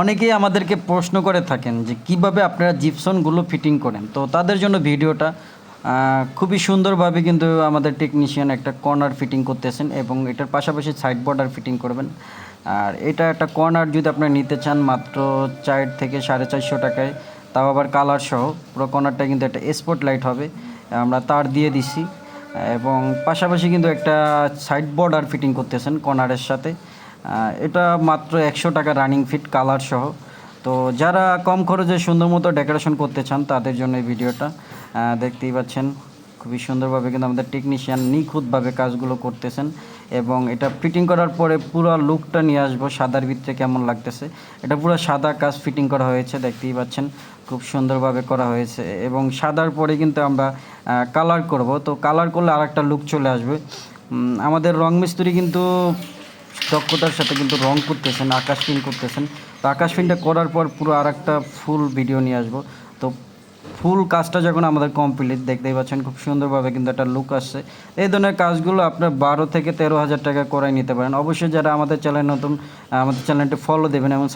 অনেকেই আমাদেরকে প্রশ্ন করে থাকেন যে কিভাবে আপনারা জিপসনগুলো ফিটিং করেন। তো তাদের জন্য ভিডিওটা খুবই সুন্দরভাবে কিন্তু আমাদের টেকনিশিয়ান একটা কর্নার ফিটিং করতেছেন এবং এটার পাশাপাশি সাইড বর্ডার ফিটিং করবেন। আর এটা একটা কর্নার যদি আপনারা নিতে চান মাত্র 4 থেকে 450 টাকায়, তাও আবার কালার সহ। পুরো কর্নারটা কিন্তু একটা স্পট লাইট হবে, আমরা তার দিয়ে দিছি। এবং পাশাপাশি কিন্তু একটা সাইড বর্ডার ফিটিং করতেছেন কর্নারের সাথে। এটা মাত্র 100 টাকা রানিং ফিট কালার সহ। তো যারা কম খরচে সুন্দর মতো ডেকোরেশন করতে চান তাদের জন্য এই ভিডিওটা। দেখতেই পাচ্ছেন খুবই সুন্দরভাবে কিন্তু আমাদের টেকনিশিয়ান নিখুঁতভাবে কাজগুলো করতেছেন এবং এটা ফিটিং করার পরে পুরো লুকটা নিয়ে আসবো সাদার ভিতরে কেমন লাগতেছে। এটা পুরো সাদা কাজ ফিটিং করা হয়েছে, দেখতেই পাচ্ছেন খুব সুন্দরভাবে করা হয়েছে। এবং সাদার পরে কিন্তু আমরা কালার করব, তো কালার করলে আর একটা লুক চলে আসবে। আমাদের রং মিস্ত্রি কিন্তু দক্ষতার সাথে কিন্তু রং করতেছেন, আকাশ ফিন করতেছেন। তো আকাশ ফিনটা করার পর পুরো আর একটা ফুল ভিডিও নিয়ে আসবো। তো ফুল কাজটা যখন আমাদের কমপ্লিট, দেখতেই পাচ্ছেন খুব সুন্দরভাবে কিন্তু একটা লুক আসছে। এই ধরনের কাজগুলো আপনার 12 থেকে 13 হাজার টাকা করাই নিতে পারেন। অবশ্যই যারা আমাদের চ্যানেল নতুন, আমাদের চ্যানেলটি ফলো দেবেন এবং